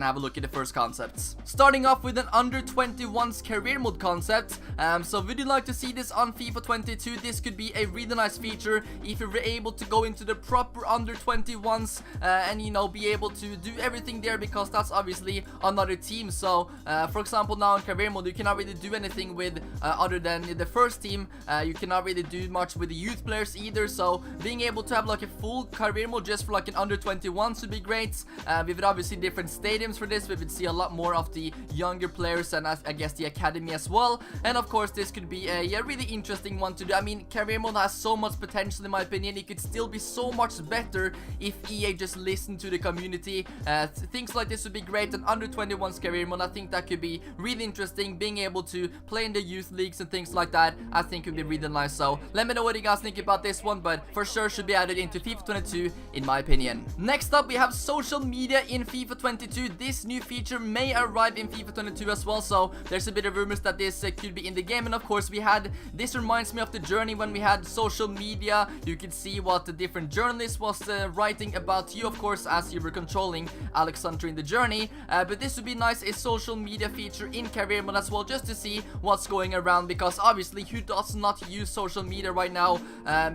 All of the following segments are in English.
Have a look at the first concepts. Starting off with an under 21's career mode concept. So would you like to see this on FIFA 22? This could be a really nice feature if you were able to go into the proper under 21's and you know, be able to do everything there, because that's obviously another team. So for example, now in career mode you cannot really do anything with other than the first team. You cannot really do much with the youth players either, so being able to have like a full career mode just for like an under 21's would be great. We would obviously different stadiums for this. We would see a lot more of the younger players and I guess the academy as well. And of course this could be a really interesting one to do. I mean, career mode has so much potential in my opinion. It could still be so much better if EA just listened to the community. Things like this would be great. And under 21's career mode, I think that could be really interesting. Being able to play in the youth leagues and things like that, I think would be really nice. So let me know what you guys think about this one, but for sure should be added into FIFA 22 in my opinion. Next up we have social media in FIFA 22. This new feature may arrive in FIFA 22 as well, so there's a bit of rumors that this could be in the game. And of course this reminds me of the journey when we had social media. You could see what the different journalists was writing about you, of course, as you were controlling Alexander in the journey. But this would be nice, a social media feature in career mode as well, just to see what's going around, because obviously who does not use social media right now,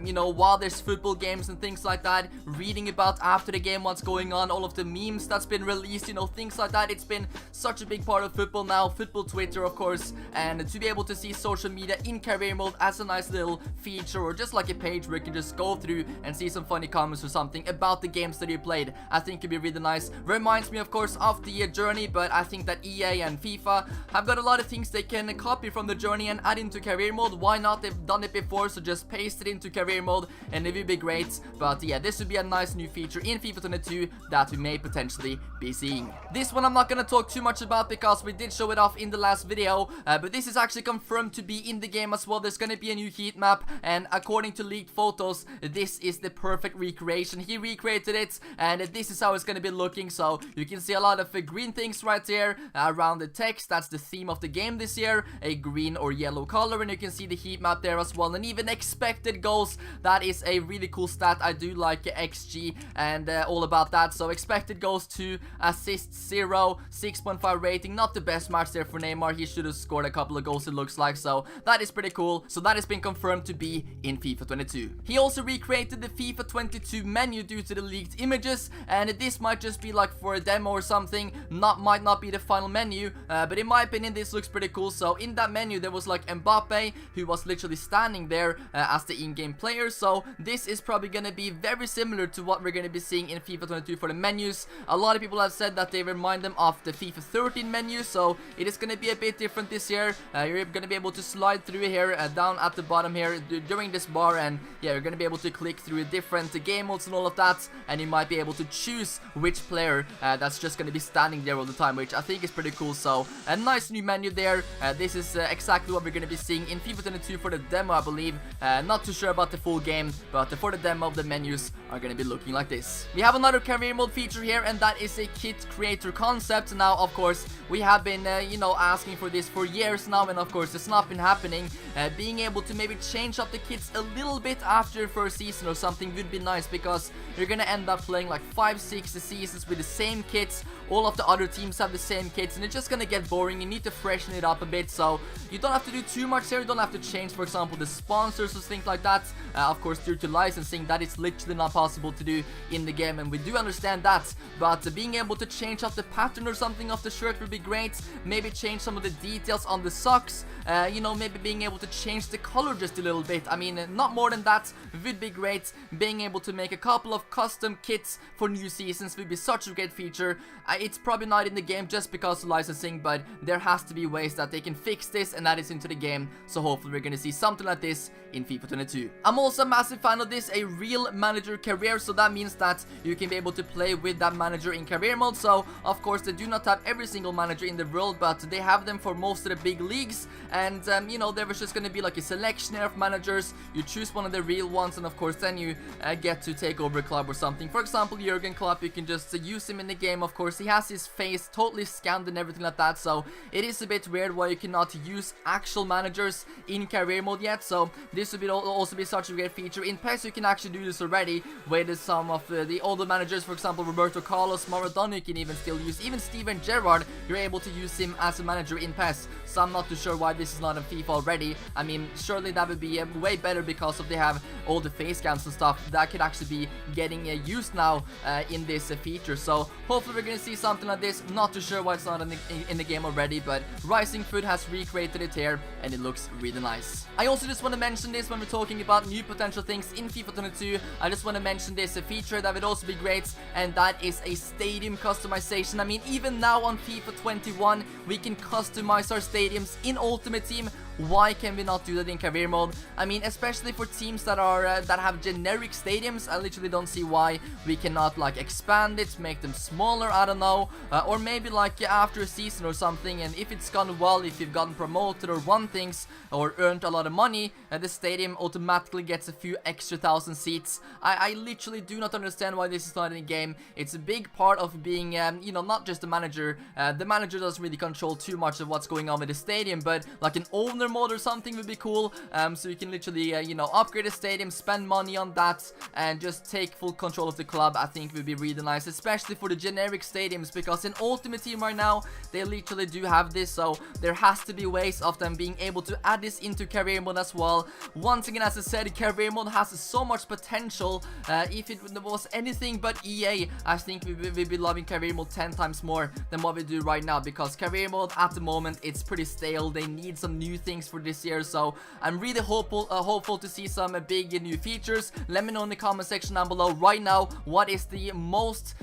you know, while there's football games and things like that, reading about after the game what's going on, all of the memes that's been released, you know, things like that. It's been such a big part of football now, football Twitter of course, and to be able to see social media in career mode as a nice little feature, or just like a page where you can just go through and see some funny comments or something about the games that you played, I think could be really nice. Reminds me of course of the journey, but I think that EA and FIFA have got a lot of things they can copy from the journey and add into career mode. Why not? They've done it before, so just paste it into career mode and it would be great. But yeah, this would be a nice new feature in FIFA 22 that we may potentially be seeing. This one I'm not gonna talk too much about because we did show it off in the last video, but this is actually confirmed to be in the game as well. There's gonna be a new heat map, and according to leaked photos, this is the perfect recreation. He recreated it, and this is how it's gonna be looking. So you can see a lot of green things right there around the text. That's the theme of the game this year, a green or yellow color, and you can see the heat map there as well, and even expected goals. That is a really cool stat. I do like XG and all about that. So expected goals 2, assists 0, 6.5 rating. Not the best match there for Neymar. He should have scored a couple of goals, it looks like. So that is pretty cool. So that has been confirmed to be in FIFA 22. He also recreated the FIFA 22 menu due to the leaked images, and this might just be like for a demo or something. Might not be the final menu, but in my opinion this looks pretty cool. So in that menu there was like Mbappe, who was literally standing there as the in-game player. So this is probably gonna be very similar to what we're gonna be seeing in FIFA 22 for the menus. A lot of people have said that they remind them of the FIFA 13 menu, so it is gonna be a bit different this year. You're gonna be able to slide through here down at the bottom here during this bar, and yeah, you're gonna be able to click through different game modes and all of that, and you might be able to choose which player that's just gonna be standing there all the time, which I think is pretty cool. So a nice new menu there. This is exactly what we're gonna be seeing in FIFA 22 for the demo, I believe. Not too sure about the full game, but for the demo the menus are gonna be looking like this. We have another career mode feature here, and that is a kit creator concept. Now of course we have been you know, asking for this for years now, and of course it's not been happening. Being able to maybe change up the kits a little bit after the first season or something would be nice, because you're gonna end up playing like 5-6 seasons with the same kits. All of the other teams have the same kits, and it's just gonna get boring. You need to freshen it up a bit, so you don't have to do too much here. You don't have to change, for example, the sponsors or things like that. Of course, due to licensing, that is literally not possible to do in the game, and we do understand that. But being able to change up the pattern or something of the shirt would be great. Maybe change some of the details on the socks. You know, maybe being able to change the color just a little bit. I mean, not more than that would be great. Being able to make a couple of custom kits for new seasons would be such a great feature. It's probably not in the game just because of licensing, but there has to be ways that they can fix this and add it into the game. So hopefully we're gonna see something like this in FIFA 22. I'm also a massive fan of this, a real manager career. So that means that you can be able to play with that manager in career mode. So of course they do not have every single manager in the world, but they have them for most of the big leagues. And you know, there was just gonna be like a selection of managers. You choose one of the real ones, and of course then you get to take over a club or something. For example, Jurgen Klopp, you can just use him in the game. Of course he has his face totally scanned and everything like that, so it is a bit weird why you cannot use actual managers in career mode yet. So this would also be such a great feature. In PES you can actually do this already with some of the older managers. For example, Roberto Carlos, Maradona, you can even still use. Even Steven Gerrard, you're able to use him as a manager in PES. So I'm not too sure why this is not in FIFA already. I mean, surely that would be way better because of they have all the face cams and stuff that could actually be getting used now in this feature. So hopefully we're gonna see something like this. Not too sure why it's not in the game already, but Rising Food has recreated it here and it looks really nice. I also just want to mention this when we're talking about new potential things in FIFA 22. I just want to mention this feature that would also be great, and that is a stadium customization. I mean, even now on FIFA 21 we can customize our stadiums in Ultimate Team. Why can we not do that in career mode? I mean, especially for teams that are that have generic stadiums, I literally don't see why we cannot like expand it, make them smaller, I don't know, or maybe like after a season or something, and if it's gone well, if you've gotten promoted or won things or earned a lot of money, the stadium automatically gets a few extra thousand seats. I literally do not understand why this is not in the game. It's a big part of being, you know, not just the manager. The manager doesn't really control too much of what's going on with the stadium, but like an owner mode or something would be cool, so you can literally you know, upgrade a stadium, spend money on that, and just take full control of the club. I think would be really nice, especially for the generic stadiums, because in Ultimate Team right now they literally do have this, so there has to be ways of them being able to add this into career mode as well. Once again, as I said, career mode has so much potential. If it was anything but EA, I think we'd be loving career mode 10 times more than what we do right now, because career mode at the moment it's pretty stale. They need some new things for this year, so I'm really hopeful to see some big new features. Let me know in the comment section down below right now, what is the most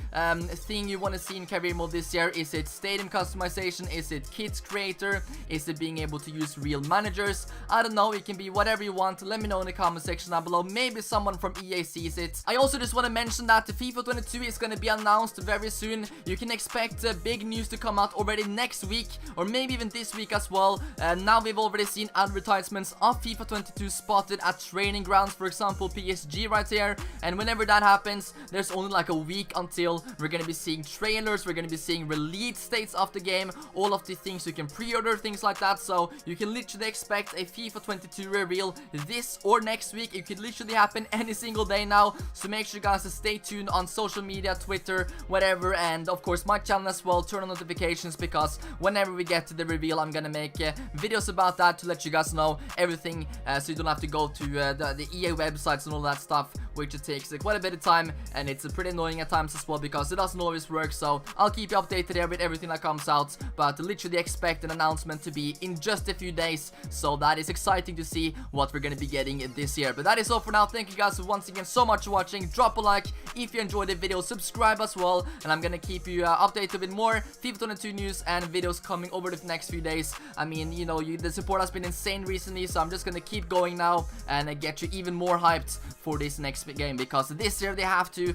thing you want to see in career mode this year? Is it stadium customization? Is it kids creator? Is it being able to use real managers? I don't know, it can be whatever you want. Let me know in the comment section down below. Maybe someone from EA sees it. I also just want to mention that the FIFA 22 is going to be announced very soon. You can expect big news to come out already next week, or maybe even this week as well. Now we've already seen advertisements of FIFA 22 spotted at training grounds, for example PSG right here, and whenever that happens there's only like a week until we're gonna be seeing trailers, we're gonna be seeing release dates of the game, all of the things you can pre-order, things like that. So you can literally expect a FIFA 22 reveal this or next week. It could literally happen any single day now, so make sure guys to stay tuned on social media, Twitter, whatever, and of course my channel as well. Turn on notifications, because whenever we get to the reveal I'm gonna make videos about that to let you guys know everything, so you don't have to go to the EA websites and all that stuff, which it takes quite a bit of time, and it's pretty annoying at times as well because it doesn't always work. So I'll keep you updated here with everything that comes out, but literally expect an announcement to be in just a few days, so that is exciting to see what we're gonna be getting this year. But that is all for now. Thank you guys once again so much for watching. Drop a like if you enjoyed the video, subscribe as well, and I'm gonna keep you updated with more FIFA 22 news and videos coming over the next few days. I mean, you know, the support has been insane recently, so I'm just gonna keep going now and get you even more hyped for this next game, because this year they have to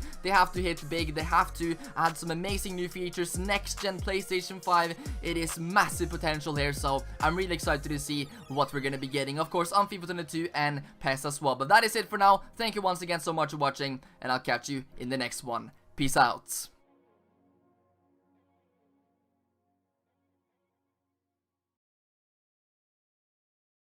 hit big. They have to add some amazing new features. Next gen PlayStation 5, it is massive potential here, so I'm really excited to see what we're gonna be getting, of course, on FIFA 22 and PES as well. But that is it for now. Thank you once again so much for watching, and I'll catch you in the next one. Peace out.